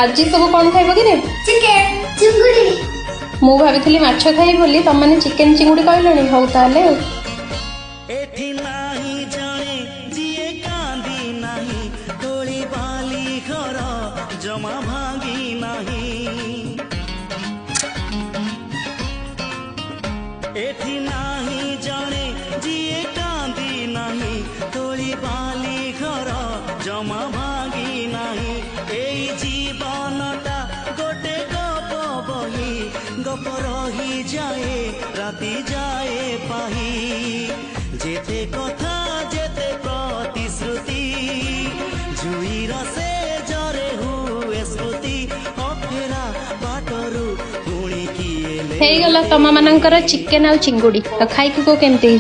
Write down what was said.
आज सब कौन खाइब कि चिकेन चिंगुड़ी मु भाभी माछ खाई बोली तुम मैंने चिकेन चिंगुड़ी कहलनी हौ ताले एठी नाही जाने जिए कांदी नाही तोली बाली घर जमा भांगी नाही एठी नाही जाने जिए कांदी नाही तोली बाली घर जमा भांगी नाही एई जीवनटा गोटे गप बही गप रही जाए राति जाए पाही जेते कथा जेते प्रतिश्रुति जुईर से जरे हुए स्मृति अफेरा बाटरू पुणी किए हे गला तम मानकर चिकेन आ चिंगुड़ी तो खाई को केमती